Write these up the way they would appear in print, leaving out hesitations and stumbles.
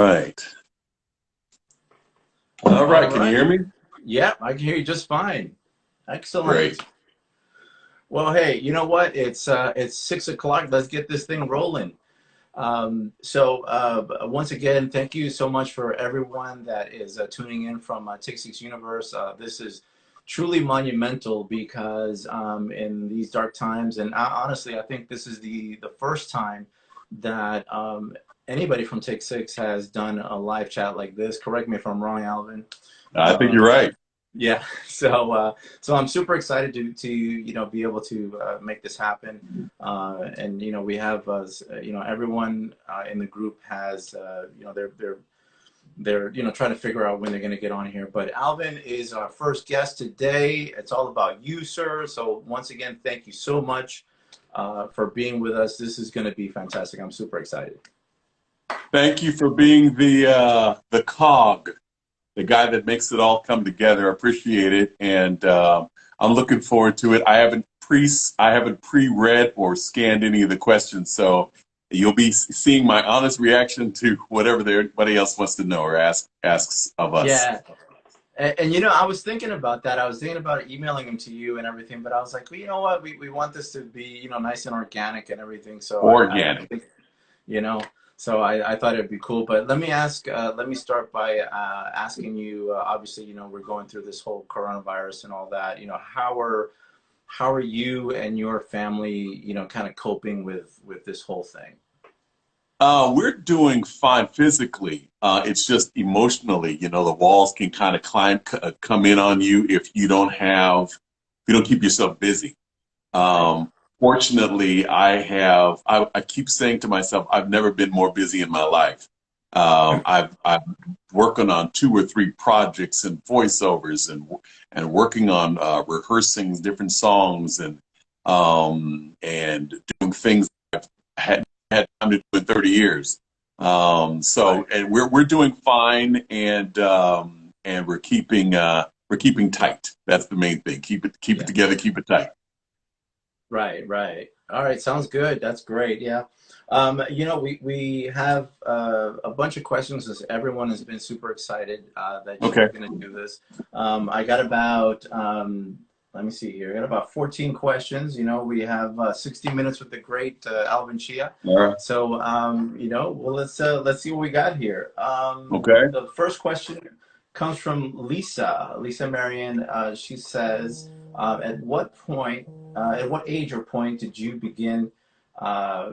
Right. All All right. Can you right. hear me? Yeah, I can hear you just fine. Great. Excellent. Well, hey, you know what? It's 6 o'clock. Let's get this thing rolling. Once again, thank you so much for everyone that is tuning in from Take Six Universe. This is truly monumental because in these dark times, and honestly, I think this is the first time that anybody from Take Six has done a live chat like this. Correct me if I'm wrong, Alvin. I think you're right. Yeah, so I'm super excited to be able to make this happen, and we have everyone in the group has they're trying to figure out when they're going to get on here. But Alvin is our first guest today. It's all about you, sir. So once again, thank you so much for being with us. This is going to be fantastic. I'm super excited. Thank you for being the cog, the guy that makes it all come together. I appreciate it, and I'm looking forward to it. I haven't pre-read or scanned any of the questions, so you'll be seeing my honest reaction to whatever everybody else wants to know or asks of us. Yeah. And I was thinking about that. I was thinking about emailing them to you and everything, but I was like, well, you know what? We want this to be, nice and organic and everything. So I Organic. think, you know, so I thought it'd be cool. But let me start by asking you, obviously, we're going through this whole coronavirus and all that. How are you and your family, kind of coping with this whole thing? We're doing fine physically. It's just emotionally, the walls can kind of come in on you if you don't keep yourself busy. Right. Fortunately, I keep saying to myself, I've never been more busy in my life. I've working on 2 or 3 projects and voiceovers and working on rehearsing different songs and doing things I've had time to do in 30 years. Right. And we're doing fine, and we're keeping tight. That's the main thing. Keep it Yeah. together, keep it tight. Right, right. All right, sounds good. That's great. Yeah. We have a bunch of questions as everyone has been super excited that you're Okay. going to do this. I got about, let me see here, I got about 14 questions. We have 60 minutes with the great Alvin Chea. All right. So, well, let's see what we got here. Okay. The first question comes from Lisa Marion. She says, at what age or point did you begin uh,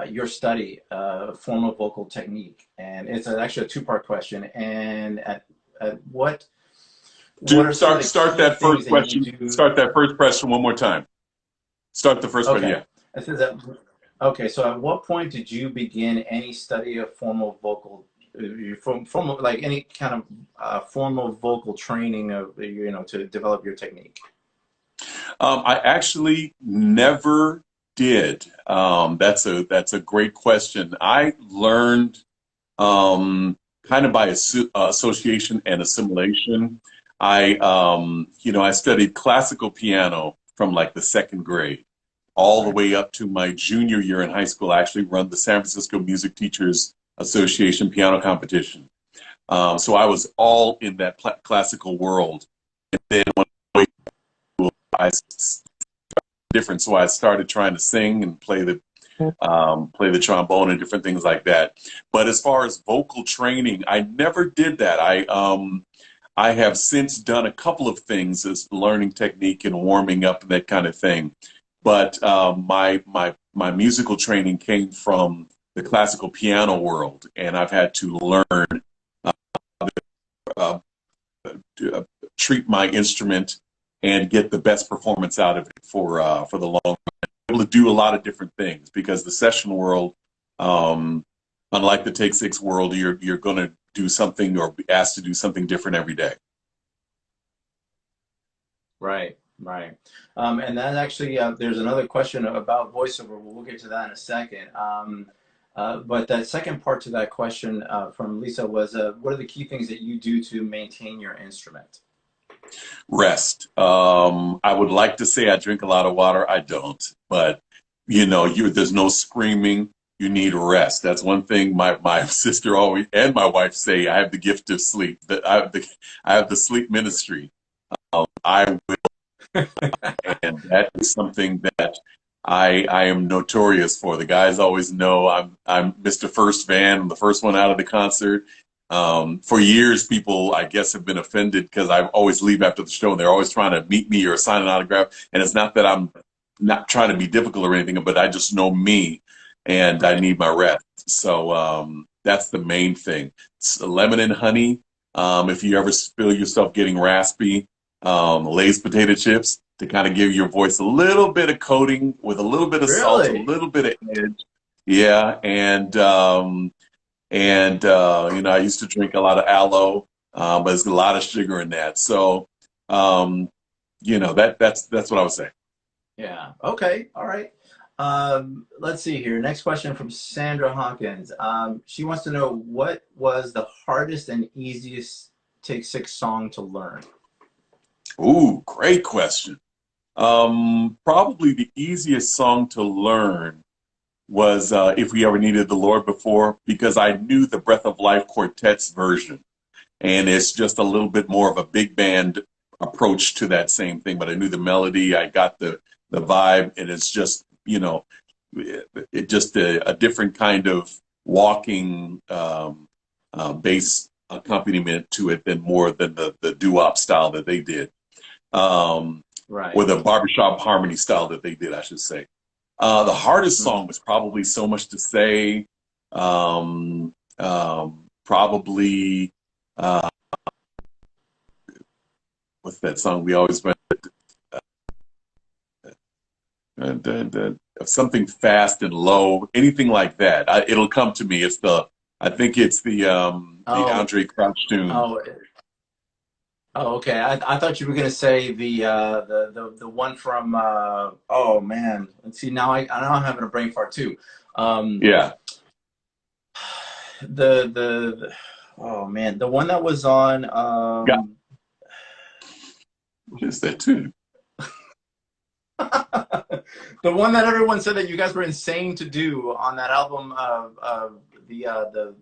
your study of formal vocal technique? And it's actually a two-part question. And at what are some of the Start key that things first that you question. do? Start that first question one more time. Start the first one. Okay, Yeah. it says that. Okay, so at what point did you begin any study of formal vocal, formal like any kind of formal vocal training of to develop your technique? I actually never did. That's a great question. I learned kind of by association and assimilation. I studied classical piano from like the second grade all the Right. way up to my junior year in high school. I actually run the San Francisco Music Teachers Association piano competition. So I was all in that classical world. And then when I different, so I started trying to sing and play the trombone and different things like that. But as far as vocal training, I never did that. I have since done a couple of things as learning technique and warming up and that kind of thing. But my musical training came from the classical piano world, and I've had to learn uh, to treat my instrument and get the best performance out of it for the long run. Able to do a lot of different things because the session world, um, unlike the Take Six world, you're going to do something or be asked to do something different every day. Right, right. And then actually, there's another question about voiceover. We'll get to that in a second. But that second part to that question from Lisa was, what are the key things that you do to maintain your instrument? Rest. I would like to say I drink a lot of water. I don't, but there's no screaming. you need rest. That's one thing my sister always and my wife say. I have the gift of sleep. That I have the sleep ministry. I and that is something that I am notorious for. The guys always know I'm Mr. First Van. I'm the first one out of the concert. For years, people I guess have been offended because I always leave after the show, and they're always trying to meet me or sign an autograph. And it's not that I'm not trying to be difficult or anything, but I just know me, and I need my rest. So that's the main thing. It's lemon and honey. If you ever feel yourself getting raspy, Lay's potato chips to kind of give your voice a little bit of coating with a little bit of salt, a Really? little bit of edge. Yeah, and you know, I used to drink a lot of aloe, but there's a lot of sugar in that. So you know, that's what I would say. Yeah. Okay. All right. Let's see here. Next question from Sandra Hawkins. She wants to know what was the hardest and easiest Take Six song to learn? Ooh, great question. Probably the easiest song to learn was If We Ever Needed the Lord Before, because I knew the Breath of Life Quartet's version. And it's just a little bit more of a big band approach to that same thing. But I knew the melody, I got the vibe, and it's just, you know, it just a different kind of walking bass accompaniment to it than more than the doo-wop style that they did. Right. Or the barbershop harmony style that they did, I should say. The hardest song was probably So Much to Say. Probably, what's that song we always went? Something fast and low, anything like that. It'll come to me. I think it's the Andre Crouch tune. Oh, okay. I thought you were gonna say the one from oh man. Let's see. Now I'm having a brain fart too. Yeah. The oh man, the one that was on Just that tune. the one that everyone said that you guys were insane to do on that album of the oh,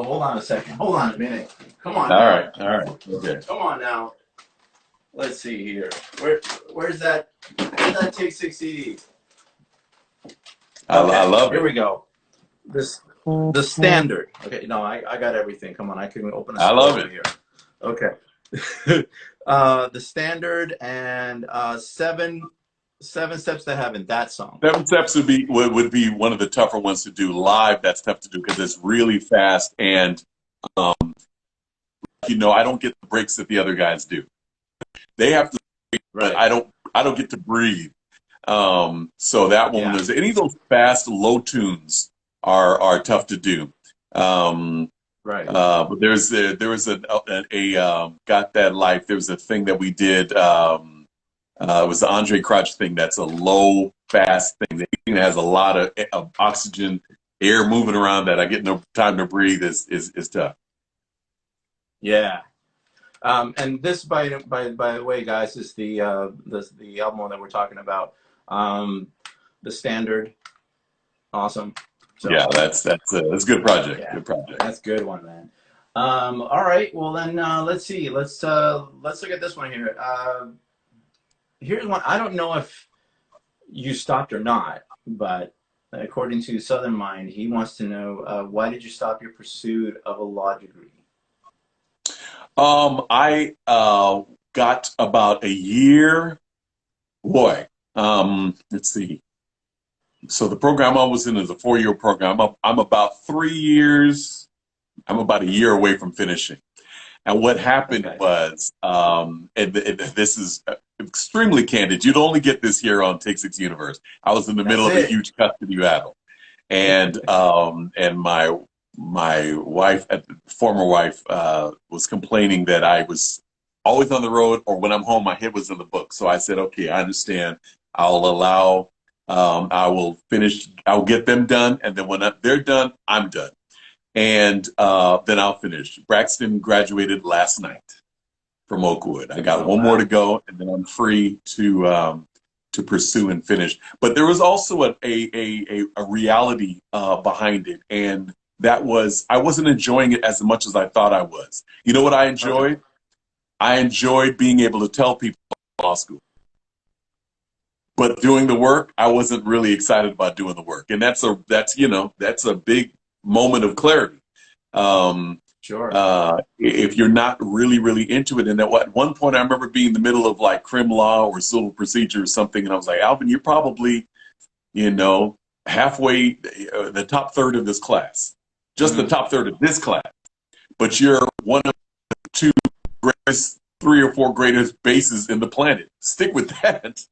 hold on a second. Hold on a minute. Come on. All right. Okay. Come on now. Let's see here. Where's that Take Six CD? Okay, I love it. Here we go. The standard. Okay, no, I got everything. Come on, I can open a I love it here. Okay. The standard and seven steps to heaven. That song. 7 Steps would be one of the tougher ones to do live. That's tough to do because it's really fast, and you know, I don't get the breaks that the other guys do. They have to, Right. but I don't get to breathe. So that one is any of those fast low tunes are tough to do. Right. But there was a Got That Life. There was a thing that we did. It was the Andre Crouch thing. That's a low, fast thing. The thing that has a lot of oxygen, air moving around that I get no time to breathe is tough. Yeah. And this, by the way, guys, is the album that we're talking about. The standard. Awesome. So, yeah, that's a good project. Yeah, good project. That's a good one, man. All right. Well, then let's see. Let's look at this one here. Here's one. I don't know if you stopped or not, but according to Southern Mind, he wants to know why did you stop your pursuit of a law degree? I got about a year. Boy, let's see. So the program I was in is a 4-year program. I'm about 3 years. I'm about a year away from finishing. And what happened was, and this is extremely candid. You'd only get this here on Take Six Universe. I was in the middle of a huge custody battle, and my wife, former wife, was complaining that I was always on the road, or when I'm home, my head was in the book. So I said, okay, I understand. I'll allow. I will finish. I'll get them done, and then when they're done, I'm done. And then I'll finish. Braxton graduated last night from Oakwood. I got one more to go, and then I'm free to to pursue and finish. But there was also a reality behind it, and that was I wasn't enjoying it as much as I thought I was. You know what I enjoyed? Okay. I enjoyed being able to tell people about law school. But doing the work, I wasn't really excited about doing the work, and that's a big moment of clarity. Um, Sure. if you're not really into it, and at one point I remember being in the middle of like crim law or civil procedure or something, and I was like, Alvin, you're probably halfway, the top third of this class, just the top third of this class, but you're one of the two greatest, three or four greatest bases in the planet. Stick with that.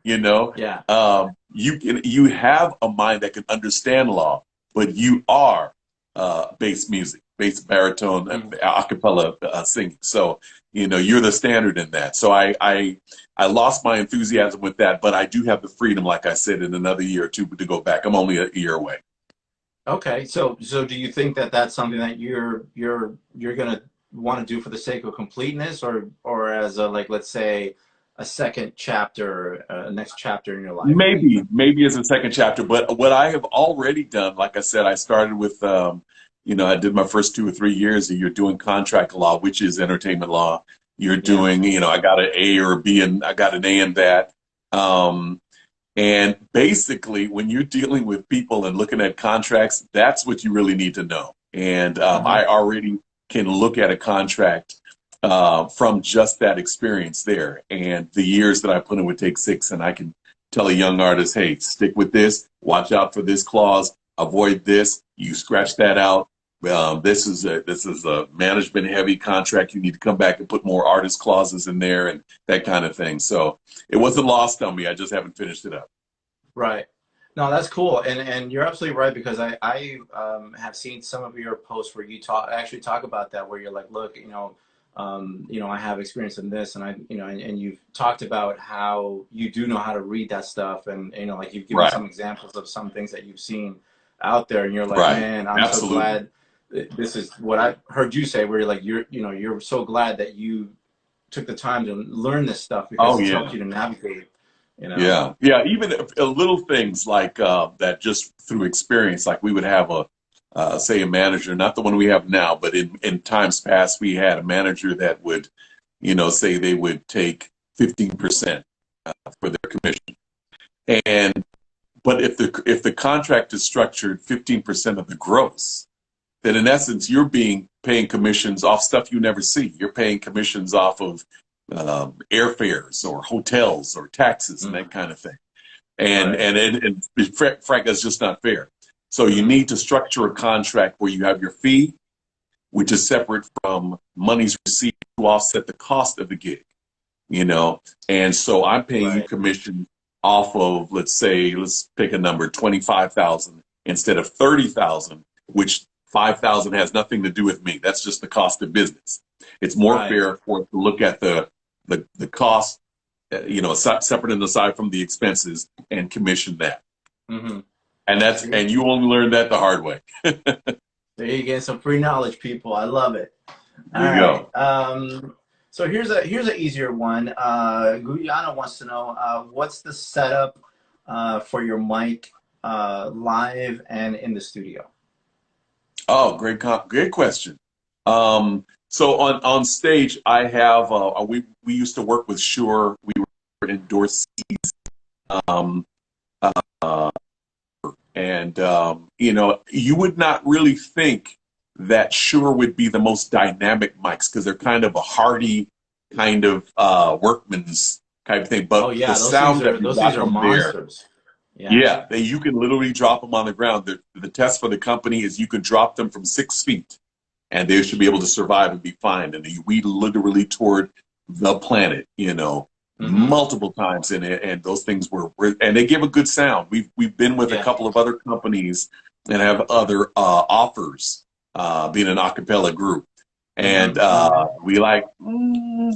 Yeah. You have a mind that can understand law, but you are bass music, bass baritone, a cappella singing. So you're the standard in that. So I lost my enthusiasm with that, but I do have the freedom, like I said, in another year or two to go back. I'm only a year away. Okay. So do you think that that's something that you're gonna want to do for the sake of completeness, or as a, like, let's say, a second chapter, next chapter in your life? Maybe as a second chapter, but what I have already done, like I said, I started with, I did my first 2 or 3 years, and you're doing contract law, which is entertainment law. You're doing, I got an A or a B, and I got an A in that. And basically, when you're dealing with people and looking at contracts, that's what you really need to know. And I already can look at a contract from just that experience there. And the years that I put in would take 6, and I can tell a young artist, hey, stick with this, watch out for this clause, avoid this, you scratch that out. This is a management heavy contract. You need to come back and put more artist clauses in there and that kind of thing. So it wasn't lost on me. I just haven't finished it up. Right. No, that's cool, and you're absolutely right, because I have seen some of your posts where you actually talk about that, where you're like, look, I have experience in this, and and you've talked about how you do know how to read that stuff, and like you've given some examples of some things that you've seen out there, and you're like, man, I'm so glad. This is what I heard you say, where you're like, you're so glad that you took the time to learn this stuff, because it's helped you to navigate. Yeah. Even little things like that, just through experience. Like we would have say a manager, not the one we have now, but in times past, we had a manager that would, say they would take 15% for their commission. But if the contract is structured 15% of the gross, then in essence, you're paying commissions off stuff you never see. You're paying commissions off of airfares or hotels or taxes and that kind of thing. And frank, that's just not fair. So you need to structure a contract where you have your fee, which is separate from monies received to offset the cost of the gig, And so I'm paying you commission off of, let's pick a number, 25,000 instead of 30,000, which 5,000 has nothing to do with me. That's just the cost of business. It's more fair for us to look at the cost, separate and aside from the expenses, and commission that. And you only learn that the hard way. There you get some free knowledge, people. I love it. There you go. So here's an easier one. Guyana wants to know, what's the setup for your mic live and in the studio? Oh, great question. So on stage, I have we used to work with Shure. We were endorsees, and you would not really think that Shure would be the most dynamic mics, because they're kind of a hardy kind of workman's type of thing. But the sound that we got from monsters. You can literally drop them on the ground. The test for the company is you can drop them from 6 feet, and they should be able to survive and be fine. And we literally toured the planet, multiple times, and those things and they give a good sound. We've been with a couple of other companies and have other offers, being an a cappella group. And we like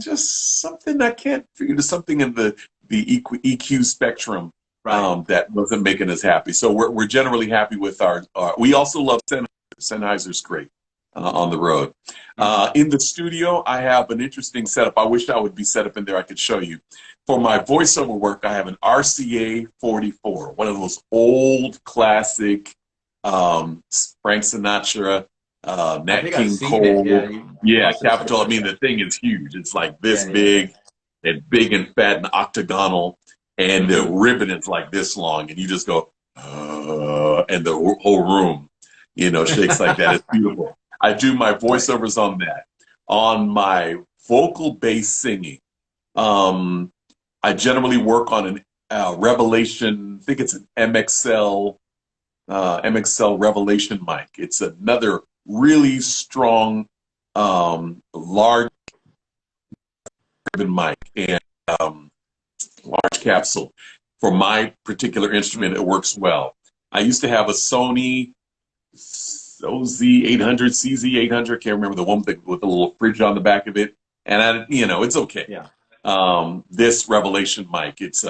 just something I can't figure to something in the EQ spectrum. That wasn't making us happy. So we're generally happy with our we also love Sennheiser. Sennheiser's great. on the road. In the studio, I have an interesting setup. I wish I would be set up in there. I could show you. For my voiceover work, I have an RCA 44, one of those old classic Frank Sinatra, I Nat think I've King seen it. Yeah, Cole. you Yeah, must have showed Capitol. I me mean, that. the thing is huge. It's like this Yeah, yeah, big and fat and octagonal, yeah. and the ribbon is like this long, and you just go, and the whole room, shakes like that. It's beautiful. I do my Right. voiceovers on that. On my vocal based singing, um, I generally work on an Revelation. I think it's an MXL Revelation mic. It's another really strong, large ribbon mic and large capsule. For my particular instrument, it works well. I used to have a Sony OZ800, CZ800, can't remember the one with the little fridge on the back of it. And it's okay. Yeah. This Revelation mic, it's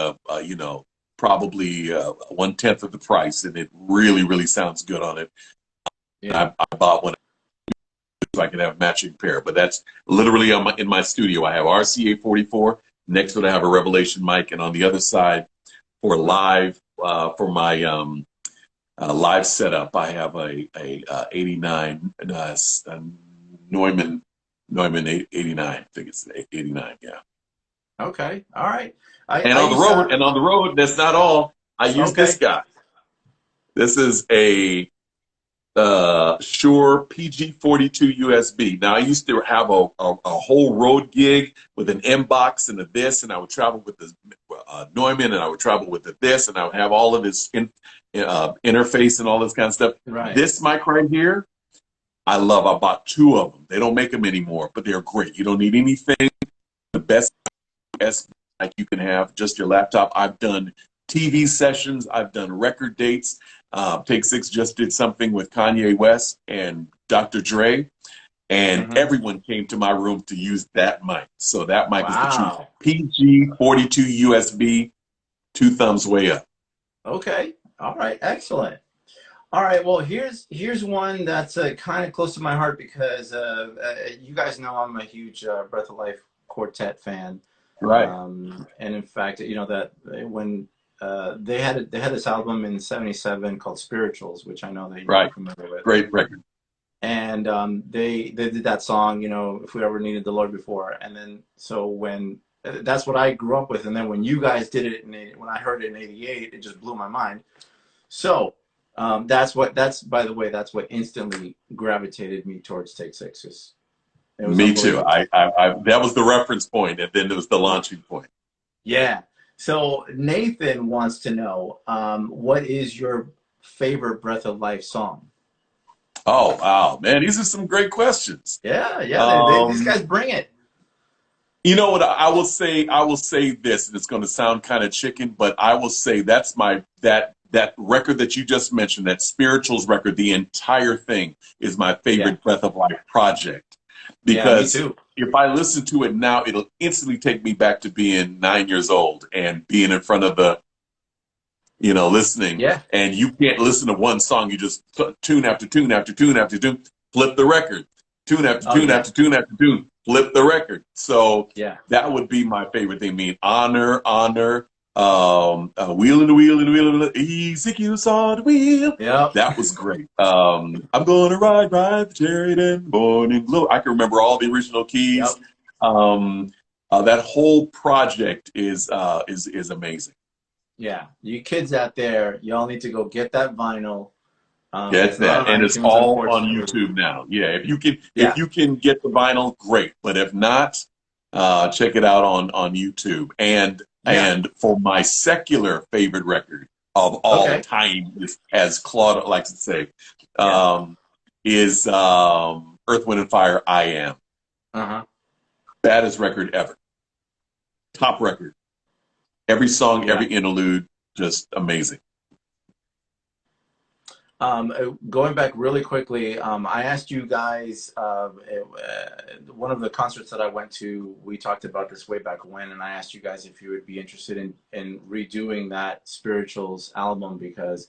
probably 1/10 of the price, and it really, really sounds good on it. Yeah. I bought one so I can have a matching pair, but that's literally in my studio. I have RCA 44. Next to it, I have a Revelation mic, and on the other side, for live, for my live setup, I have a 89 Neumann 89. I think it's 89. Yeah. Okay. All right. And I on the used road, to. and on the road, that's not all. I use this Okay. guy. This is a Shure PG42 USB. Now, I used to have a whole road gig with an M box and a this, and I would travel with the Neumann, and I would travel with the this, and I would have all of this interface and all this kind of stuff. Right. This mic right here, I love. I bought two of them. They don't make them anymore, but they're great. You don't need anything. The best USB mic you can have, just your laptop. I've done TV sessions. I've done record dates. Take Six just did something with Kanye West and Dr. Dre, and Mm-hmm. everyone came to my room to use that mic. So that mic is the truth. Wow. PG42 USB, two thumbs way up. Okay. All right. Excellent. All right. Well, here's one that's kind of close to my heart because you guys know I'm a huge Breath of Life quartet fan. Right. And in fact, that when they had this album in '77 called Spirituals, which I know that you're Right. familiar with. Great record. And they did that song, if we ever needed the Lord before. And then so when that's what I grew up with, and then when you guys did it, when I heard it in '88, it just blew my mind. So by the way, that's what instantly gravitated me towards Take Six. It was Me too. unbelievable. That was the reference point, and then there was the launching point. Yeah. So Nathan wants to know, what is your favorite Breath of Life song? Oh wow, man, these are some great questions. Yeah, these Um, guys bring it. You know what I will say? I will say this, and it's going to sound kind of chicken, but I will say that's that record that you just mentioned, that Spirituals record. The entire thing is my favorite Yeah. Breath of Life project Yeah, me because too. if I listen to it now, it'll instantly take me back to being 9 years old and being in front of the listening. Yeah. And you can't listen to one song; you just tune after tune after tune after tune, flip the record, tune after Oh tune yeah. after tune after tune, flip the record. So Yeah. that would be my favorite thing. I mean, honor, wheel in the wheel in the wheel in the Ezekiel saw the wheel. Yep. That was great. I'm gonna ride the chariot in the morning glory. I can remember all the original keys. Yep. That whole project is amazing. Yeah. You kids out there, y'all need to go get that vinyl. Get It's not that, on and it's iTunes, all on unfortunately. YouTube now. Yeah, if Yeah. you can get the vinyl, great. But if not, check it out on YouTube. Yeah. And for my secular favorite record of all Okay. time, is, as Claude likes to say, Yeah. is Earth, Wind, and Fire. I Am. Uh-huh. Baddest record ever. Top record. Every song, Yeah. every interlude, just amazing. Going back really quickly, I asked you guys, one of the concerts that I went to, we talked about this way back when, and I asked you guys if you would be interested in redoing that Spirituals album because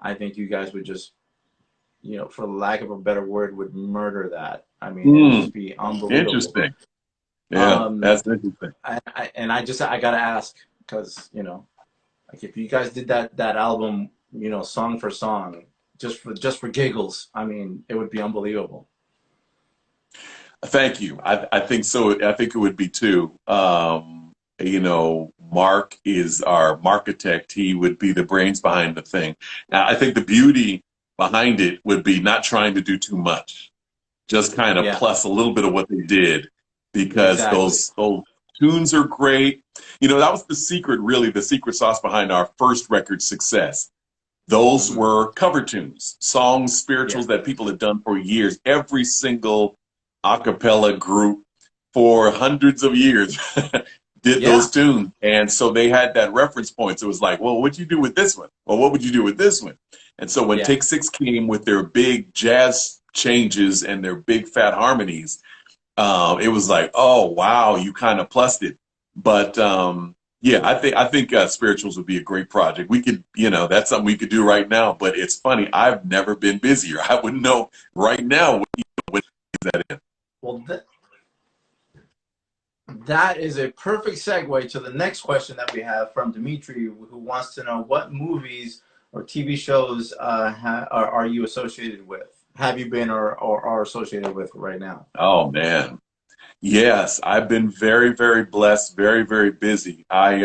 I think you guys would just, you know, for lack of a better word, would murder that. I mean, it would just be unbelievable. Interesting. Yeah, Um, that's interesting. I gotta ask because, you know, like if you guys did that album, you know, song for song, just for giggles, I mean, it would be unbelievable. Thank you. I think so. I think it would be too. You know, Mark is our architect. He would be the brains behind the thing. Now, I think the beauty behind it would be not trying to do too much, just kind of Yeah, plus a little bit of what they did, because exactly. those tunes are great. You know, that was the secret, really, the secret sauce behind our first record success. Those Hmm. were cover tunes, songs, Yeah, spirituals that people had done for years. Every single a cappella group for hundreds of years did yeah, those tunes. And so they had that reference point. So it was like, well, what'd you do with this one? Well, what would you do with this one? And so when yeah. Take Six came with their big jazz changes and their big fat harmonies, it was like, oh wow, you kind of plussed it. But yeah, I think spirituals would be a great project. We could, you know, that's something we could do right now. But it's funny, I've never been busier. I wouldn't know right now what is that in. Well, that is a perfect segue to the next question that we have from Dimitri, who wants to know what movies or TV shows are you associated with? Have you been or are associated with right now? Oh man, yes, I've been very, very blessed, very, very busy. I've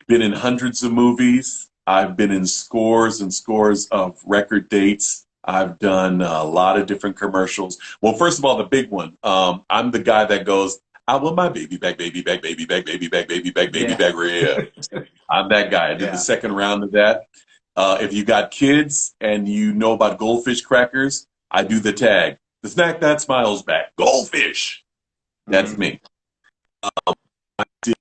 been in hundreds of movies. I've been in scores and scores of record dates. I've done a lot of different commercials. Well, first of all, the big one. I'm the guy that goes, "I want my baby back, baby back, baby back, baby back, baby back, baby Yeah, back ribs." I'm that guy. I did the yeah, second round of that. If you got kids and you know about goldfish crackers, I do the tag. The snack that smiles back. Goldfish. That's hmm, me. I did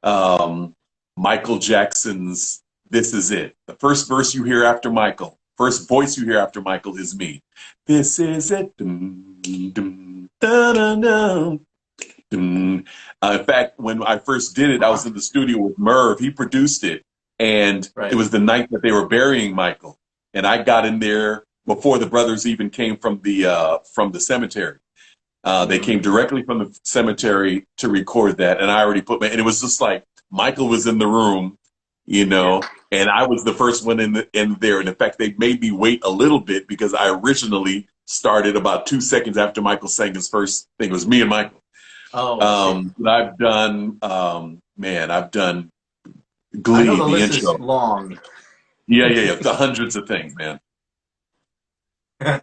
um, Michael Jackson's "This Is It." The first verse you hear after Michael, first voice you hear after Michael is me. This is it. Dum, dum, da, da, da, dum. In fact, when I first did it, I was in the studio with Merv. He produced it, and it right. was the night that they were burying Michael, and I got in there before the brothers even came from the cemetery. They Hmm. came directly from the cemetery to record that, and I already and it was just like Michael was in the room, you Yeah. know, and I was the first one in there. And in fact, they made me wait a little bit because I originally started about 2 seconds after Michael sang his first thing. It was me and Michael. Oh, I see. But I've done, man, I've done I know Glee, the the list is intro. long. Yeah, the hundreds of things, man. All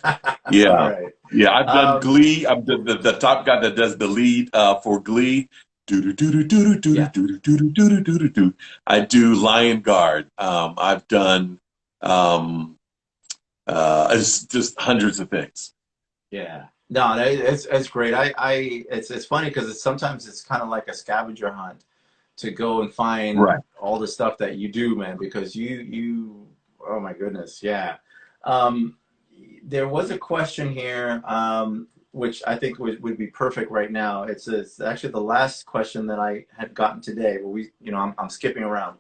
Yeah. right. Yeah, I've done Um, Glee. I'm the top guy that does the lead for Glee. Do do do do do do yeah. do do do do do do do. I do Lion Guard. I've done it's just hundreds of things. Yeah. No, it's great. It's funny because sometimes it's kind of like a scavenger hunt to go and find Right. all the stuff that you do, man, because you oh my goodness, yeah. Um, there was a question here, which I think would be perfect right now. It's actually the last question that I had gotten today, but you know, I'm skipping around.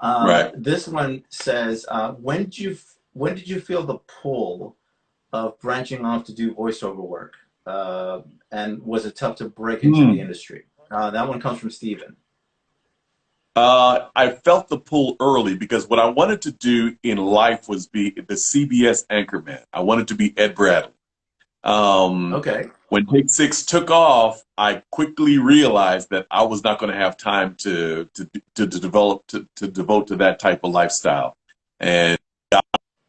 Right. This one says, when did you feel the pull of branching off to do voiceover work? And was it tough to break into the Hmm. industry? That one comes from Steven. I felt the pull early because what I wanted to do in life was be the CBS anchorman. I wanted to be Ed Bradley. Um, Okay. when Take Six took off, I quickly realized that I was not going to have time to devote to that type of lifestyle, and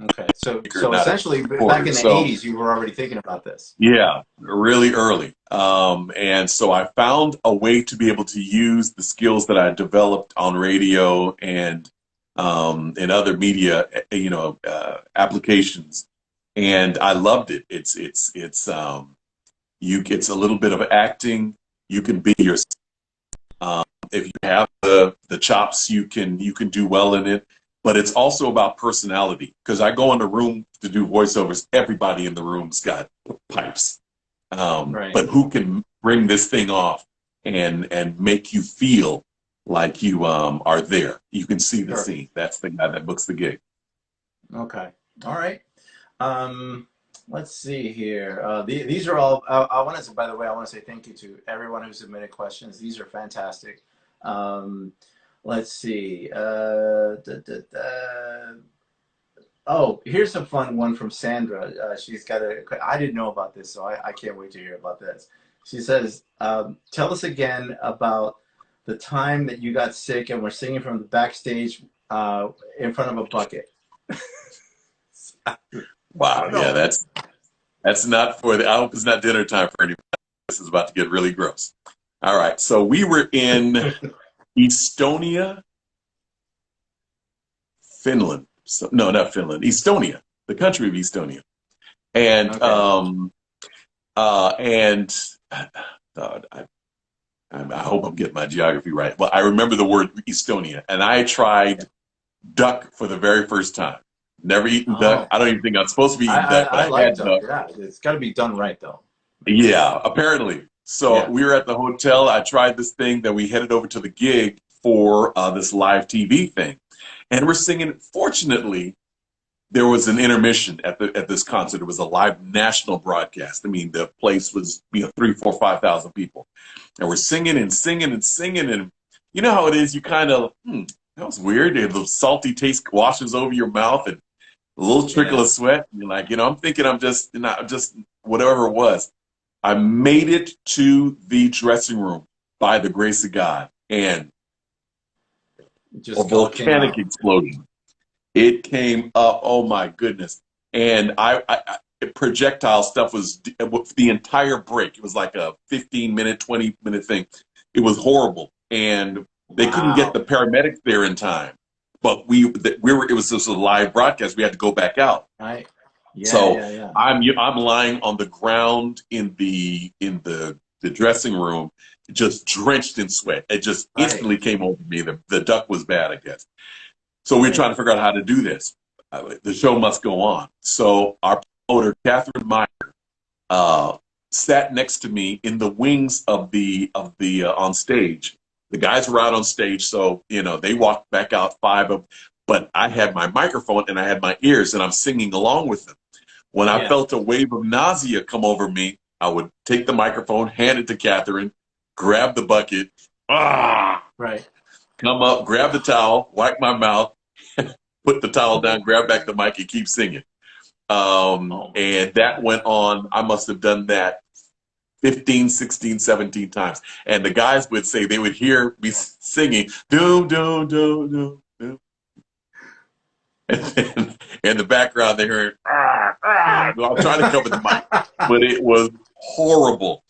Okay. So not a essentially, back reporter. in the So 80s, you were already thinking about this. yeah, really early. And so I found a way to be able to use the skills that I developed on radio and other media, applications, and I loved it. It's a little bit of acting. You can be yourself. If you have the chops, you can do well in it. But it's also about personality because I go in the room to do voiceovers. Everybody in the room's got pipes, Right. but who can bring this thing off and make you feel like you are there? You can see the Sure. scene. That's the guy that books the gig. Okay. All right. Let's see here. These are all. I want to. By the way, I want to say thank you to everyone who submitted questions. These are fantastic. Um, let's see. Oh, here's a fun one from Sandra. She's got a. I didn't know about this, so I can't wait to hear about this. She says, "Tell us again about the time that you got sick and were singing from the backstage in front of a bucket." I Wow, don't yeah, know. that's not for the. I hope it's not dinner time for anybody. This is about to get really gross. All right, so we were in Estonia, Finland. So, no, not Finland. Estonia, the country of Estonia, and Okay. and God, I hope I'm getting my geography right. Well, I remember the word Estonia, and I tried duck for the very first time. Never eaten duck. Oh, I don't even think I'm supposed to be eating duck, but I I like had duck. duck. Yeah, it's got to be done right though. Yeah, apparently. So Yeah. we were at the hotel. I tried this thing. Then we headed over to the gig for this live TV thing, and we're singing. Fortunately, there was an intermission at this concert. It was a live national broadcast. I mean, the place was 3, 4, 5,000 people, and we're singing and singing and singing, and you know how it is. You kind of that was weird. The salty taste washes over your mouth, and a little trickle Yeah. of sweat. And you're like, I'm thinking I'm just whatever it was. I made it to the dressing room by the grace of God, and It a just all came volcanic out. explosion. It came up. Oh my goodness! And projectile stuff was the entire break. It was like a 15-minute, 20-minute thing. It was horrible, and they couldn't get Wow. the paramedics there in time. But we were. It was just a live broadcast. We had to go back out. Right. Yeah, So yeah, yeah. I'm lying on the ground in the dressing room, just drenched in sweat. It just Right. instantly came over me. The duck was bad, I guess. So we were Right. trying to figure out how to do this. The show must go on. So our promoter, Catherine Meyer, uh, sat next to me in the wings of the on stage. The guys were out on stage, so they walked back out five of. But I had my microphone and I had my ears, and I'm singing along with them. When I Yeah. felt a wave of nausea come over me, I would take the microphone, hand it to Catherine, grab the bucket, Right. come up, grab the towel, wipe my mouth, put the towel down, grab back the mic, and keep singing. Oh my And that God. went on. I must have done that 15, 16, 17 times. And the guys would say they would hear me singing, doom, doom, doom, doom, doom. And then in the background, they heard, well, I'm trying to cover the mic, but it was horrible.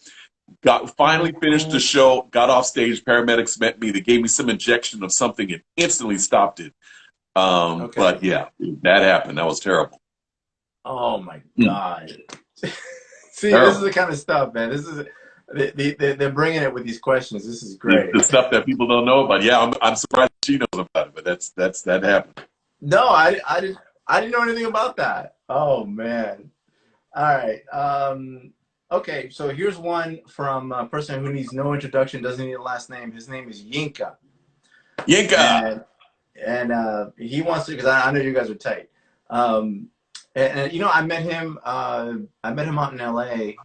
Finally finished the show, got off stage, paramedics met me. They gave me some injection of something and instantly stopped it. Okay. But yeah, that happened. That was terrible. Oh my Mm, God. See, this is terrible. the kind of stuff, man. This is they're bringing it with these questions. This is It's great. the stuff that people don't know about. Yeah, I'm surprised she knows about it, but that happened. No, I didn't know anything about that. Oh man. All right. Okay, so here's one from a person who needs no introduction, doesn't need a last name. His name is Yinka, Yinka! and he wants to because I know you guys are tight. Um, I met him. I met him out in L.A.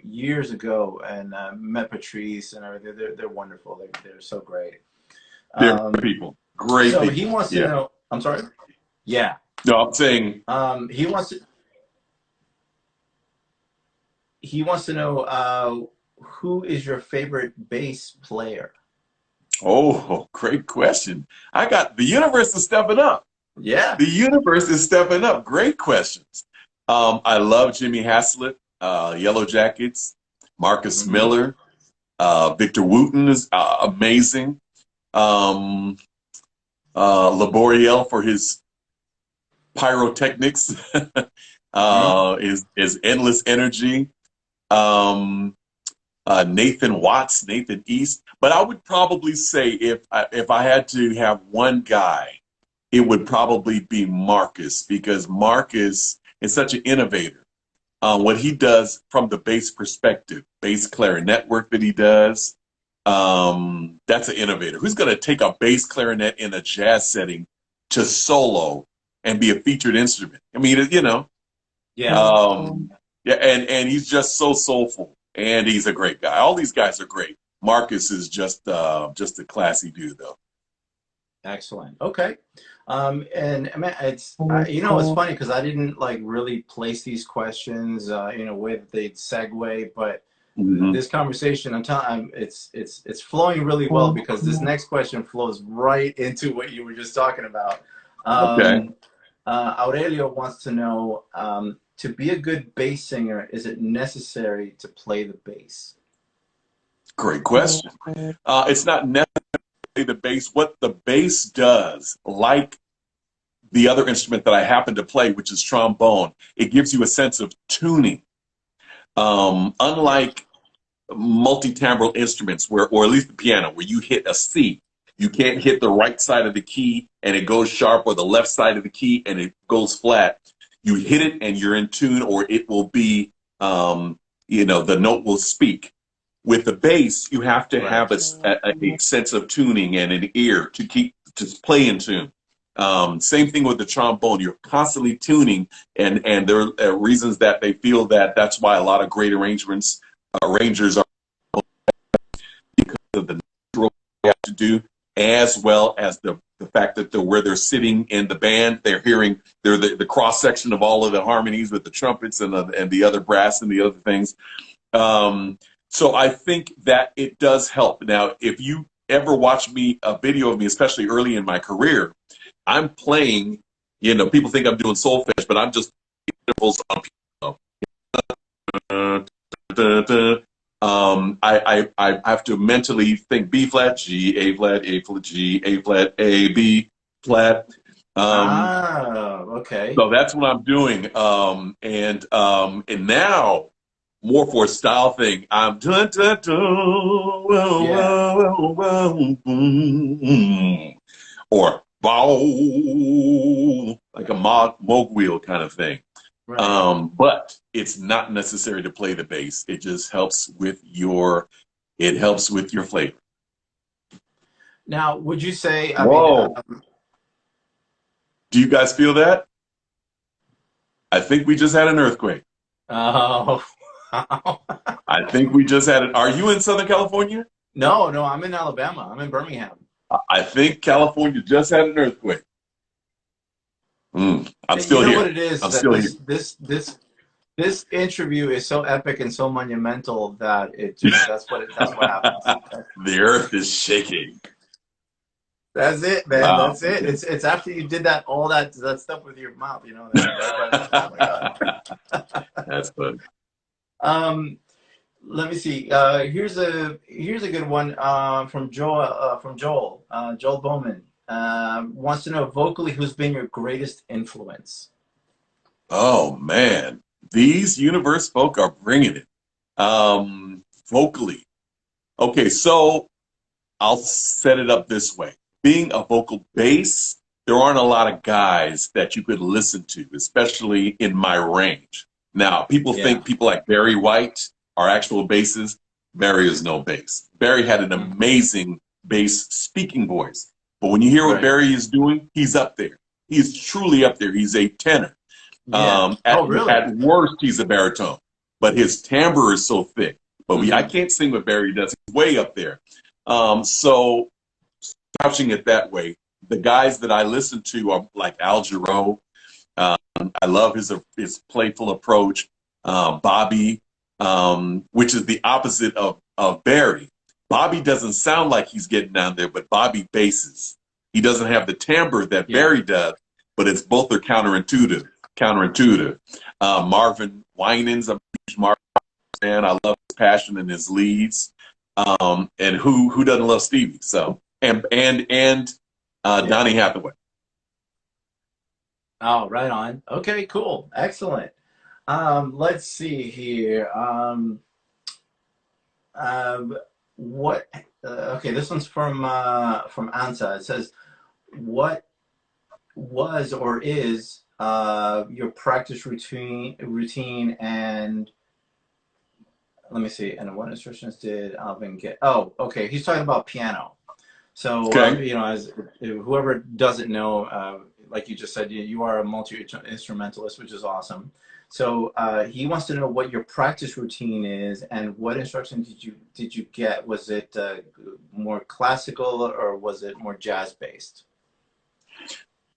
Years ago, and met Patrice and everything. They're wonderful. They're so great. They're Um, people. Great so he people. wants to Yeah. know. I'm sorry. Yeah. No, I'm saying, He wants to. He wants to know who is your favorite bass player? oh, great question. The universe is stepping up. Yeah. The universe is stepping up. Great questions. I love Jimmy Haslett, Yellow Jackets, Marcus Hmm. Miller, Victor Wooten is amazing. Um, Laboriel for his pyrotechnics, Hmm. is endless energy. Um, Nathan East. But I would probably say if I had to have one guy, it would probably be Marcus because Marcus is such an innovator. What he does from the bass perspective, bass clarinet work that he does, that's an innovator. Who's going to take a bass clarinet in a jazz setting to solo and be a featured instrument. I mean, you know, Yeah. yeah, and he's just so soulful, and he's a great guy. All these guys are great. Marcus is just a classy dude, though. Excellent. Okay. And I mean, you know, it's funny because I didn't like really place these questions in a way that they'd segue, but Mm-hmm. this conversation, I'm telling, it's flowing really well because this next question flows right into what you were just talking about. Okay. Aurelio wants to know, to be a good bass singer, is it necessary to play the bass? Great question. It's not necessarily the bass. What the bass does, like the other instrument that I happen to play, which is trombone, it gives you a sense of tuning. Unlike multi-timbral instruments, where, or at least the piano, where you hit a C, you can't hit the right side of the key and it goes sharp, or the left side of the key and it goes flat. You hit it and you're in tune, or it will be, you know, the note will speak. With the bass, you have to have a sense of tuning and an ear to play in tune. Same thing with the trombone. You're constantly tuning, and there are reasons that they feel that that's why a lot of great arrangements arrangers are, because of the natural they have to do, as well as the fact that where they're sitting in the band, they're hearing the cross section of all of the harmonies with the trumpets and the other brass and the other things. So I think that it does help. Now, if you ever watch a video of me, especially early in my career, I'm playing, you know, people think I'm doing solfege, but I'm just intervals on piano. I have to mentally think B flat, G, A flat, A flat, G, A flat, A, B flat. Okay. So that's what I'm doing. And now, more for a style thing, I'm dun, dun, dun, or bow, like a moog wheel kind of thing. Right. But it's not necessary to play the bass. It just helps with your flavor. Now, would you say, I mean, Whoa. Do you guys feel that? I think we just had an earthquake. oh, I think we just had it. Are you in Southern California? no, no, I'm in Alabama. I'm in Birmingham. I think California just had an earthquake. I'm still You know here. what it is? I'm That still here. this interview is so epic and so monumental that it just that's what happens. The earth is shaking. That's it, man. Wow. That's it. It's after you did all that stuff with your mouth, you know. That oh my god. That's funny. Let me see. Here's a good one from Joel. Joel Bowman wants to know vocally who's been your greatest influence. Oh man, these universe folk are bringing it. Vocally. Okay, so I'll set it up this way. Being a vocal bass, there aren't a lot of guys that you could listen to, especially in my range. Now, people think people like Barry White are actual basses. Barry is no bass. Barry had an amazing bass speaking voice. But when you hear what Barry is doing, he's up there. He's truly up there. He's a tenor. Yeah. Really? At worst, he's a baritone. But his timbre is so thick. But I can't sing what Barry does. He's way up there. So couching it that way, the guys that I listen to are like Al Jarreau. I love his playful approach. Bobby, which is the opposite of Barry. Bobby doesn't sound like he's getting down there, but Bobby basses. He doesn't have the timbre that Barry does, but it's both are counterintuitive. Marvin Winans, I'm a huge Marvin fan. I love his passion and his leads. And who doesn't love Stevie? So and Donny Hathaway. Oh, right on. Okay, cool. Excellent. Let's see here. What? Okay, this one's from Ansa. It says, "What was or is your practice routine and let me see. And what instructions did Alvin get? Oh, okay. He's talking about piano. So you know, as whoever doesn't know, like you just said, you are a multi-instrumentalist, which is awesome. So he wants to know what your practice routine is and what instruction did you get? Was it more classical or was it more jazz based?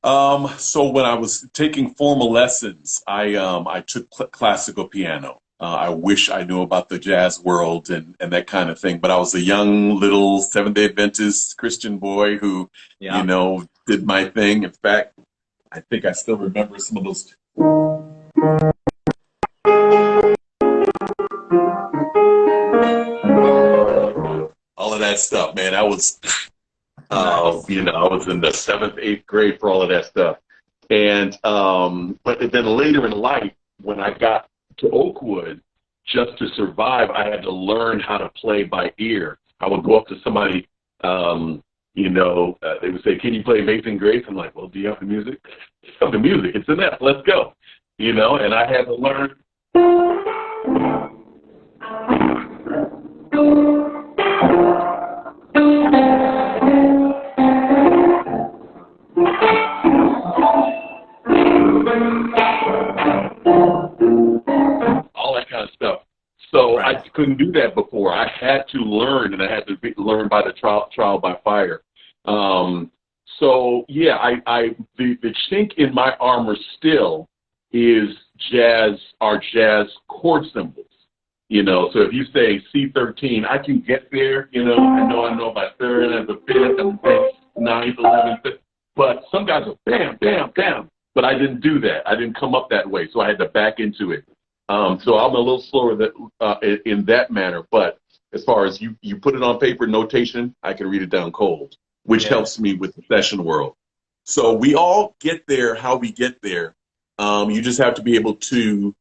So when I was taking formal lessons, I took classical piano. I wish I knew about the jazz world and that kind of thing, but I was a young little Seventh-day Adventist Christian boy who, Yeah. did my thing. In fact, I think I still remember some of those. All of that stuff, man. I was, Nice. I was in the seventh, eighth grade for all of that stuff. And but then later in life, when I got to Oakwood, just to survive, I had to learn how to play by ear. I would go up to somebody, they would say, "Can you play Amazing Grace?" I'm like, "Well, do you have the music?" "I have the music. It's in that. Let's go." And I had to learn. All that kind of stuff. So Right. I couldn't do that before. I had to learn, and I had to learn by the trial by fire. So yeah, the chink in my armor still is our jazz chord symbols. So if you say C13, I can get there. I know my third and the fifth and the sixth, ninth, 11th, but some guys are bam, bam, bam. But I didn't do that. I didn't come up that way, so I had to back into it. So I'm a little slower in that manner. But as far as you put it on paper, notation, I can read it down cold, which helps me with the session world. So we all get there how we get there. You just have to be able to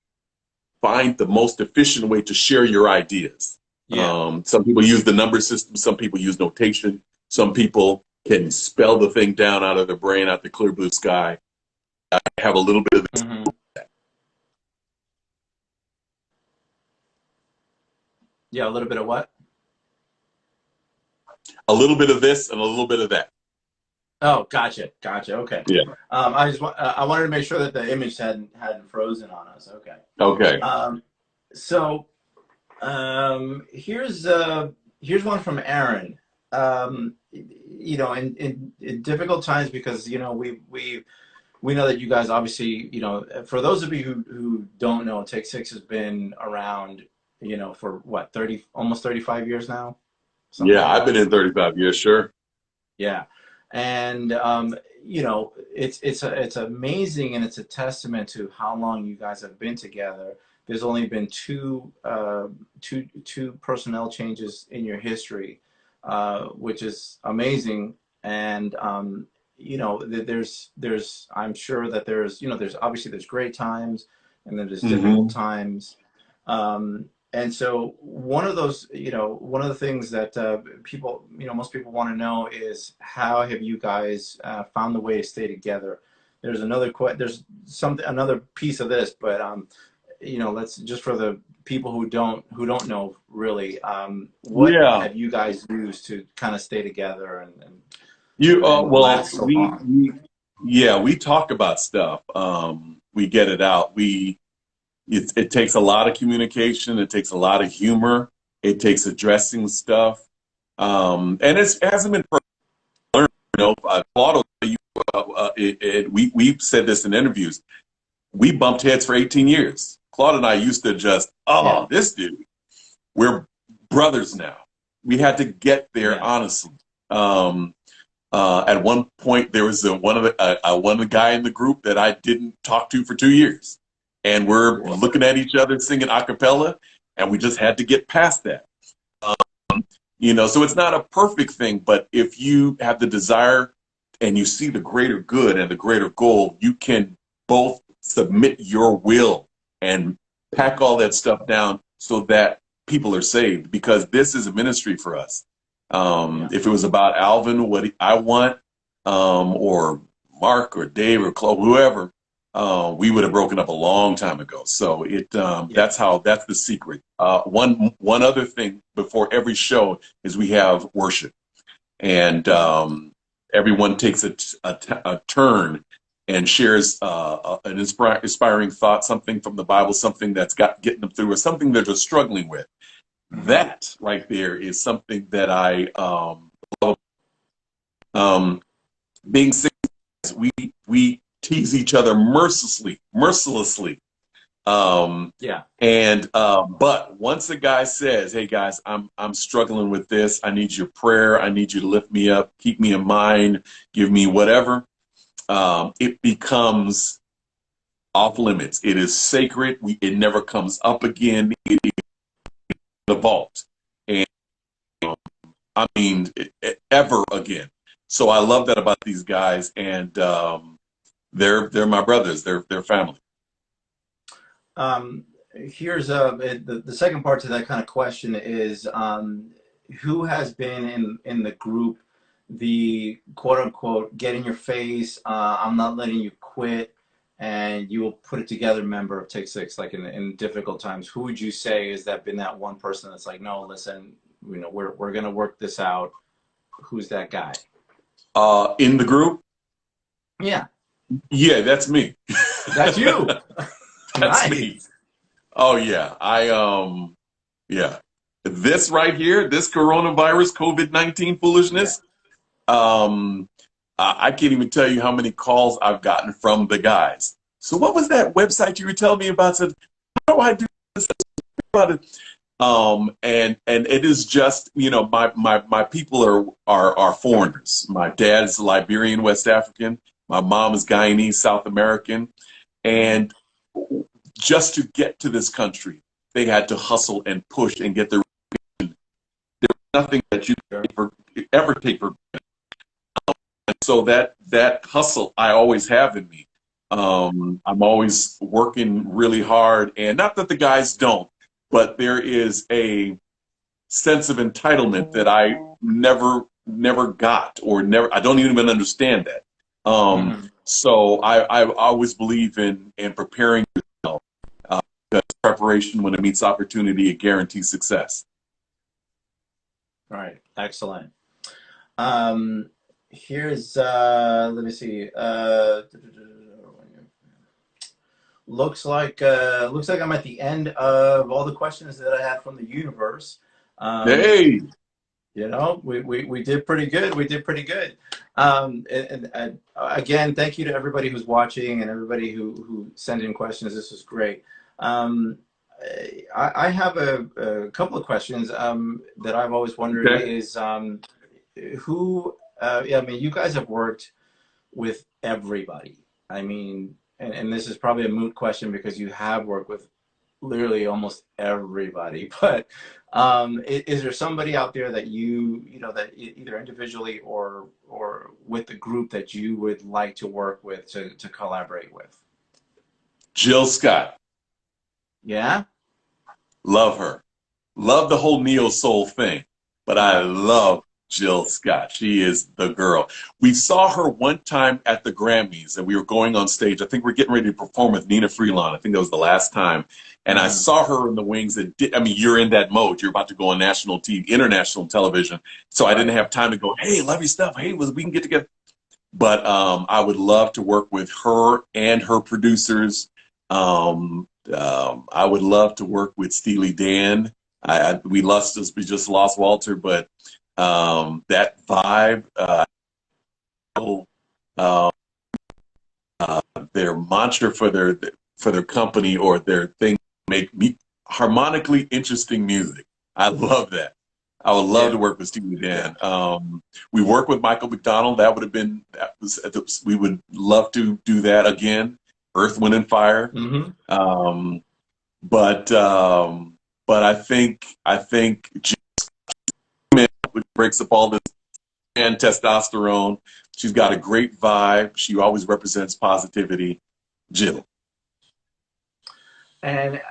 find the most efficient way to share your ideas. Yeah. Some people use the number system. Some people use notation. Some people can spell the thing down out of their brain, out the clear blue sky. I have a little bit of this. Mm-hmm. Yeah, a little bit of what? A little bit of this and a little bit of that. Oh, gotcha. Okay. Yeah. I wanted to make sure that the image hadn't frozen on us. Okay. Okay. So here's one from Aaron. In difficult times, because we know that you guys obviously, for those of you who don't know, Take Six has been around, for what, almost 35 years now? Yeah, I've been in 35 years, sure. Yeah. And, it's amazing, and it's a testament to how long you guys have been together. There's only been two personnel changes in your history, which is amazing. And, I'm sure that there's great times, and then there's difficult times. And so one of the things that most people want to know is, how have you guys found the way to stay together? There's another piece of this, but let's just, for the people who don't know really, what have you guys used to kind of stay together and last so long? We talk about stuff. We get it out. It takes a lot of communication. It takes a lot of humor. It takes addressing stuff. And it hasn't been learned. Claude, we've said this in interviews. We bumped heads for 18 years. Claude and I used to just, this dude. We're brothers now. We had to get there, honestly. At one point, there was one guy in the group that I didn't talk to for 2 years. And we're looking at each other singing a cappella, and we just had to get past that. So it's not a perfect thing, but if you have the desire and you see the greater good and the greater goal, you can both submit your will and pack all that stuff down so that people are saved, because this is a ministry for us. If it was about Alvin, what I want, or Mark or Dave or Chloe, whoever, we would have broken up a long time ago. So that's the secret. One other thing before every show is we have worship, and everyone takes a turn and shares an inspiring thought, something from the Bible, something that's getting them through, or something they're just struggling with. That right there is something that I love. Being sick, we tease each other mercilessly. But once a guy says, "Hey guys, I'm struggling with this. I need your prayer. I need you to lift me up, keep me in mind, give me whatever," it becomes off limits. It is sacred. It never comes up again. It is the vault, and I mean ever again. So I love that about these guys, and they're my brothers. They're family. Here's the second part to that kind of question is who has been in the group the quote unquote get in your face, I'm not letting you quit, and you will put it together member of Take Six, like in difficult times? Who would you say has that been that one person that's like, no, listen, you know, we're gonna work this out? Who's that guy? In the group? Yeah. Yeah, that's me. That's you. That's Nice. me. Oh yeah. Yeah. This right here, this coronavirus, COVID-19 foolishness, I can't even tell you how many calls I've gotten from the guys. So what was that website you were telling me about? Said, how do I do this? About it? And it is just, you know, my people are foreigners. My dad's Liberian, West African. My mom is Guyanese, South American. And just to get to this country, they had to hustle and push and get their. There's nothing that you can ever take for granted. And so that hustle I always have in me. I'm always working really hard, and not that the guys don't, but there is a sense of entitlement that I never got, or never. I don't even understand that. So I always believe in preparing yourself. Because preparation, when it meets opportunity, it guarantees success. All right, excellent. Here's let me see. Looks like I'm at the end of all the questions that I had from the universe. Hey, you know, we did pretty good. We did pretty good. And again, thank you to everybody who's watching and everybody who sent in questions. This was great. I have a couple of questions that I've always wondered. Okay. Is who? Yeah, I mean, you guys have worked with everybody. I mean, and this is probably a moot question because you have worked with literally almost everybody. But is there somebody out there that you know that either individually or with the group that you would like to work with, to collaborate with? Jill Scott. Yeah. Love her. Love the whole neo soul thing, but I love Jill Scott. She is the girl. We saw her one time at the Grammys, and we were going on stage. I think we're getting ready to perform with Nina Freelon. I think that was the last time. And I saw her in the wings. And I mean, you're in that mode. You're about to go on national TV, international television. So I didn't have time to go, hey, love your stuff. Hey, we can get together. But I would love to work with her and her producers. I would love to work with Steely Dan. We just lost Walter, but that vibe, their mantra for their company or their thing, make me harmonically interesting music. I love that. I would love to work with Steely Dan. We work with Michael McDonald. We would love to do that again. Earth, Wind, and Fire. But I think which breaks up all this and testosterone. She's got a great vibe. She always represents positivity. Jill. And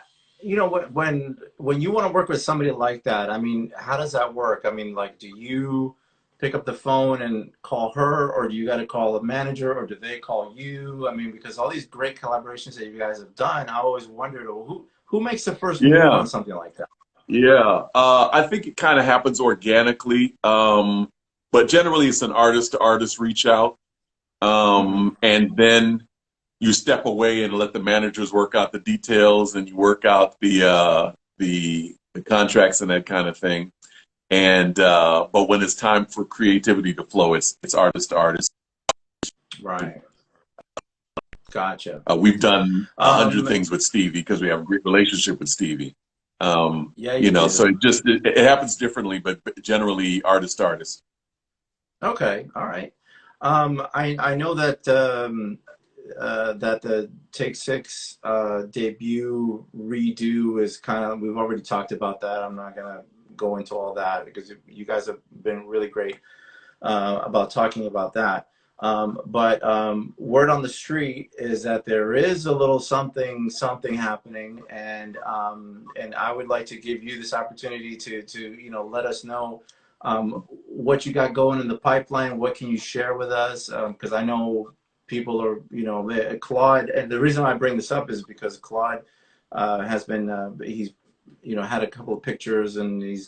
you know, when you want to work with somebody like that, I mean, how does that work? I mean, like, do you pick up the phone and call her, or do you got to call a manager, or do they call you? I mean, because all these great collaborations that you guys have done, I always wondered, well, who makes the first move on something like that? Yeah, I think it kind of happens organically, but generally it's an artist to artist reach out. And then you step away and let the managers work out the details, and you work out the contracts and that kind of thing. And but when it's time for creativity to flow, it's artist to artist. Right. Gotcha. We've done 100 Um, things with Stevie because we have a great relationship with Stevie. yeah, you do. So it happens differently, but generally artist to artist. Okay. All right. I know that that the Take Six debut redo is kind of, we've already talked about that. I'm not gonna go into all that because you guys have been really great about talking about that. But word on the street is that there is a little something happening, and I would like to give you this opportunity to let us know what you got going in the pipeline. What can you share with us? Because I know people are, Claude, and the reason I bring this up is because Claude has been he's had a couple of pictures, and he's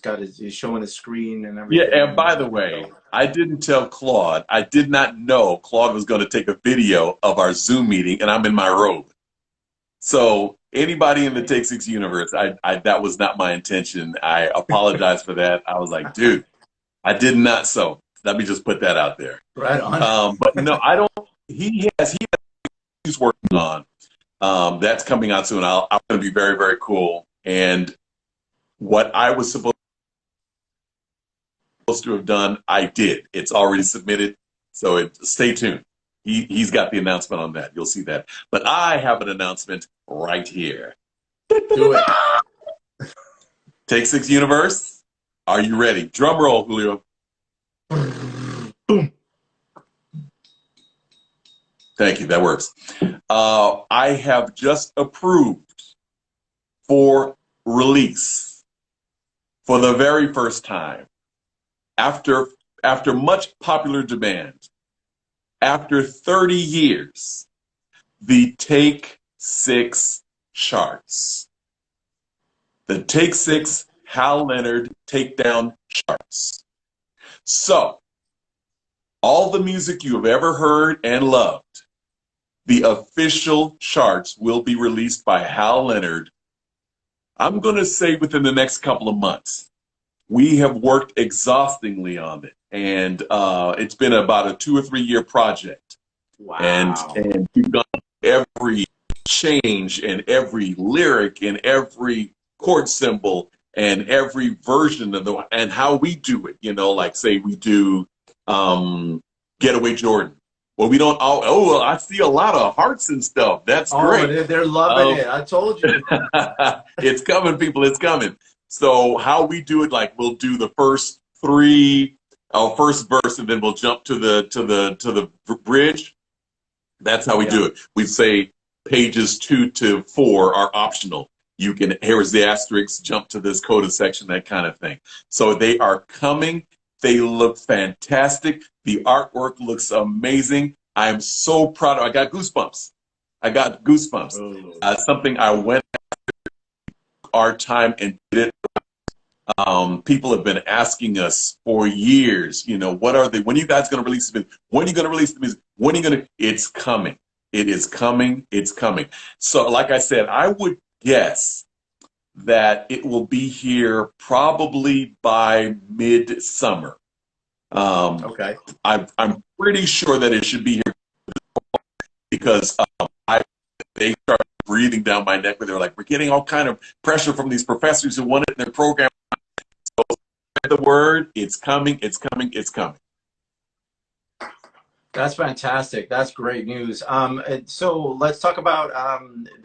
showing the screen and Yeah, everything. and by the way, I didn't tell Claude. I did not know Claude was going to take a video of our Zoom meeting, and I'm in my robe. So anybody in the Take Six universe, that was not my intention. I apologize for that. I was like, dude, I did not. So let me just put that out there. Right on. But no, I don't. He's working on. That's coming out soon. I'm going to be very, very cool. And what I was supposed to have done, I did. It's already submitted. So stay tuned. He's got the announcement on that. You'll see that. But I have an announcement right here. Do it. Take Six Universe. Are you ready? Drum roll, Julio. Boom. Thank you. That works. I have just approved for release for the very first time after much popular demand, after 30 years, the Take Six charts. The Take Six Hal Leonard Takedown charts. So, all the music you have ever heard and loved, the official charts will be released by Hal Leonard, I'm going to say within the next couple of months. We have worked exhaustingly on it, and it's been about a 2 or 3 year project. Wow. And we've done every change and every lyric and every chord symbol and every version of and how we do it. Like say we do Getaway Jordan. Well, we don't. Well, I see a lot of hearts and stuff. That's great. They're loving it. I told you. It's coming, people. It's coming. So how we do it, like we'll do the first first verse, and then we'll jump to the bridge. That's how we do it. We say pages 2 to 4 are optional. You can, here's the asterisk, jump to this coda section, that kind of thing. So they are coming. They look fantastic. The artwork looks amazing. I am so proud. I got goosebumps. Something I went our time and did it. People have been asking us for years, what are they? When are you guys going to release the music? When are you going to release the music? When are you going to? It's coming. It is coming. It's coming. So, like I said, I would guess that it will be here probably by midsummer. Okay. I'm pretty sure that it should be here because they started breathing down my neck, but they were like, we're getting all kind of pressure from these professors who want it in their program. So the word, it's coming, it's coming, it's coming. That's fantastic. That's great news. So let's talk about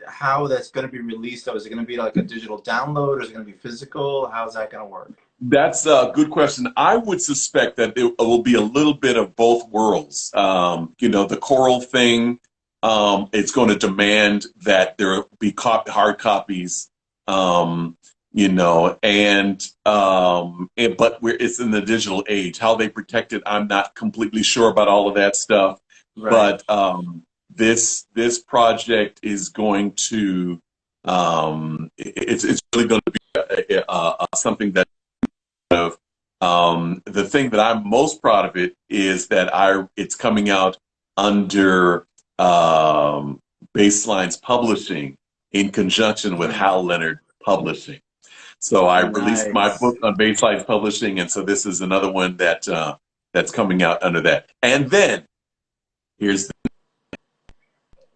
how that's going to be released. Though, is it going to be like a digital download, or is it going to be physical? How's that going to work? That's a good question. I would suspect that it will be a little bit of both worlds. The choral thing, it's going to demand that there be hard copies, but it's in the digital age. How they protect it, I'm not completely sure about all of that stuff. Right. But this project is going to it's really going to be something that the thing that I'm most proud of it is that it's coming out under Baselines Publishing in conjunction with Hal Leonard Publishing. So I released my Nice. book on Baselines Publishing, and so this is another one that that's coming out under that. And then here's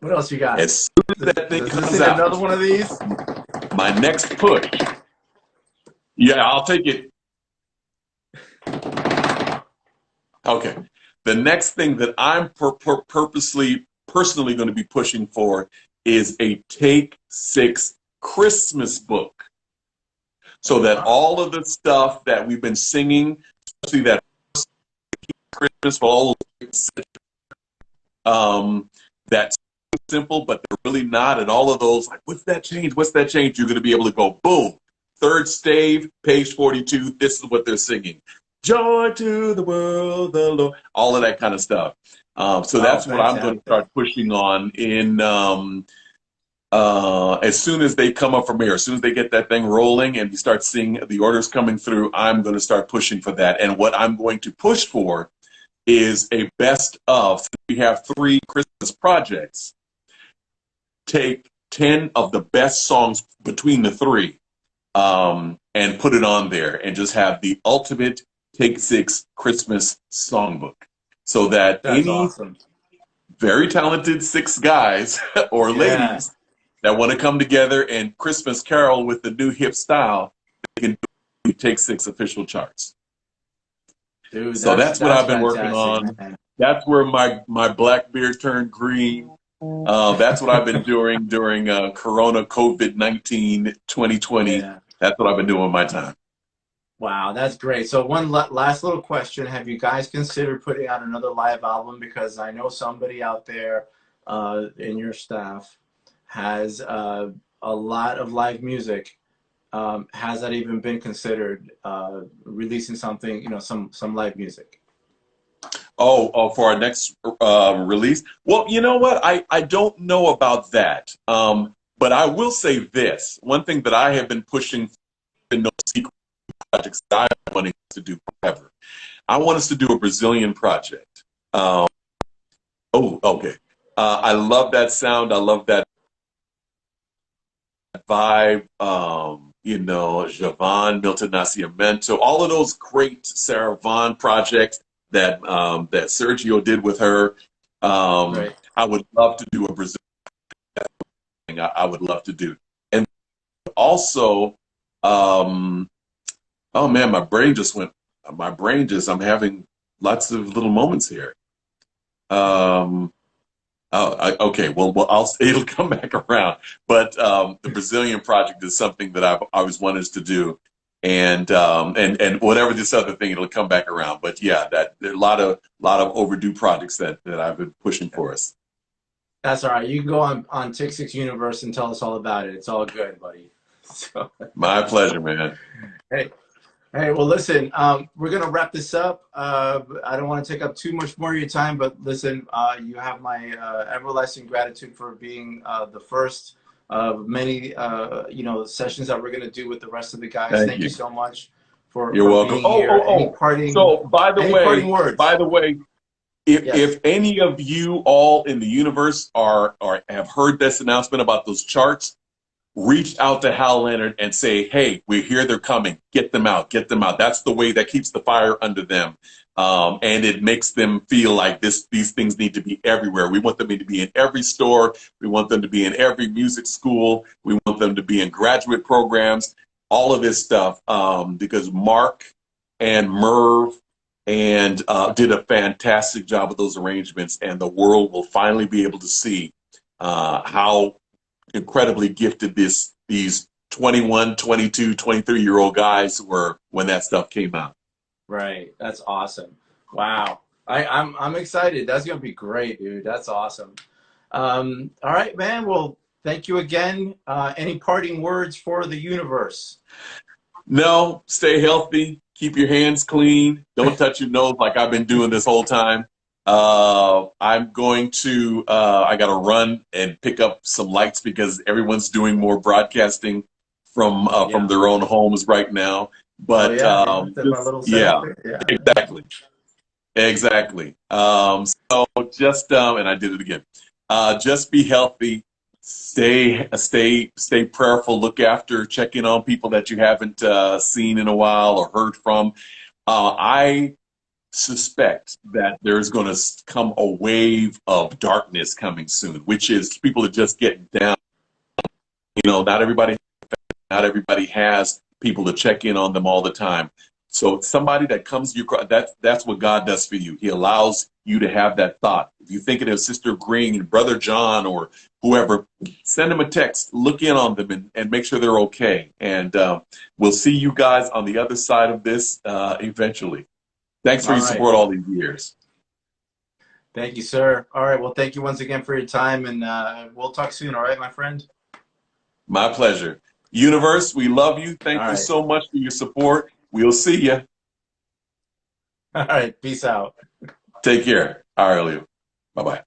What else you got? as soon as that thing Does this comes hit out, another one of these? my next push. Yeah, I'll take it. Okay. The next thing that I'm personally going to be pushing for is a Take Six Christmas book. So that all of the stuff that we've been singing, especially that Christmas for all that's simple, but they're really not. And all of those, like, what's that change? What's that change? You're going to be able to go, boom, third stave, page 42. This is what they're singing. Joy to the world, the Lord, all of that kind of stuff. So that's what I'm going to start pushing on in as soon as they come up from here, as soon as they get that thing rolling and you start seeing the orders coming through, I'm going to start pushing for that. And what I'm going to push for is a best of. We have 3 Christmas projects. Take 10 of the best songs between the 3 and put it on there and just have the ultimate Take Six Christmas songbook. So that That's any awesome. very talented 6 guys or ladies that want to come together and Christmas carol with the new hip style, they can do Take Six official charts. Dude, so that's what I've been working on. Man. That's where my black beard turned green. That's what I've been doing during Corona COVID-19 2020. Yeah. That's what I've been doing with my time. Wow, that's great. So one last little question. Have you guys considered putting out another live album? Because I know somebody out there in your staff has a lot of live music. Has that even been considered, releasing something, some live music? Oh, for our next release? Well, you know what? I don't know about that. But I will say this. One thing that I have been pushing for no secret projects that I want to do forever. I want us to do a Brazilian project. Okay. I love that sound. I love that vibe. Javan, Milton Nascimento, all of those great Sarah Vaughan projects that that Sergio did with her. Right. I would love to do a Brazilian thing. I would love to do. And also, oh man, my brain just, I'm having lots of little moments here. Okay, well, it'll come back around. But the Brazilian project is something that I've always wanted us to do, and whatever this other thing, it'll come back around. But yeah, there are a lot of overdue projects that I've been pushing for us. That's all right. You can go on Take Six Universe and tell us all about it. It's all good, buddy. So. My pleasure, man. Hey, well, listen, we're going to wrap this up. I don't want to take up too much more of your time, but listen, you have my everlasting gratitude for being the first of many, sessions that we're going to do with the rest of the guys. Thank you so much for You're welcome. being here. Any parting, so by the way, Yes. if any of you all in the universe have heard this announcement about those charts, reach out to Hal Leonard and say, hey, we're here, they're coming. Get them out, get them out. That's the way that keeps the fire under them. And it makes them feel like these things need to be everywhere. We want them to be in every store. We want them to be in every music school. We want them to be in graduate programs, all of this stuff, because Mark and Merv and did a fantastic job with those arrangements, and the world will finally be able to see how incredibly gifted these 21, 22, 23-year-old guys were when that stuff came out. Right. That's awesome. Wow. I'm excited. That's going to be great, dude. That's awesome. All right, man. Well, thank you again. Any parting words for the universe? No, stay healthy. Keep your hands clean. Don't touch your nose like I've been doing this whole time. I'm going to, I got to run and pick up some lights because everyone's doing more broadcasting from their own homes right now. But yeah, exactly. Exactly. So just and I did it again. Just be healthy. Stay prayerful. Look after, check in on people that you haven't seen in a while or heard from. I suspect that there's going to come a wave of darkness coming soon, which is people are just getting down. You know, not everybody has people to check in on them all the time. So somebody that comes to you, that's what God does for you. He allows you to have that thought. If you think of Sister Green, Brother John, or whoever, send them a text, look in on them, and make sure they're okay. And we'll see you guys on the other side of this eventually. Thanks for All your right. support all these years. Thank you, sir. All right. Well, thank you once again for your time, and we'll talk soon. All right, my friend. My pleasure. Universe, we love you. All Thank you right. so much for your support. We'll see you. All right. Peace out. Take care. All right, Leo. Bye-bye.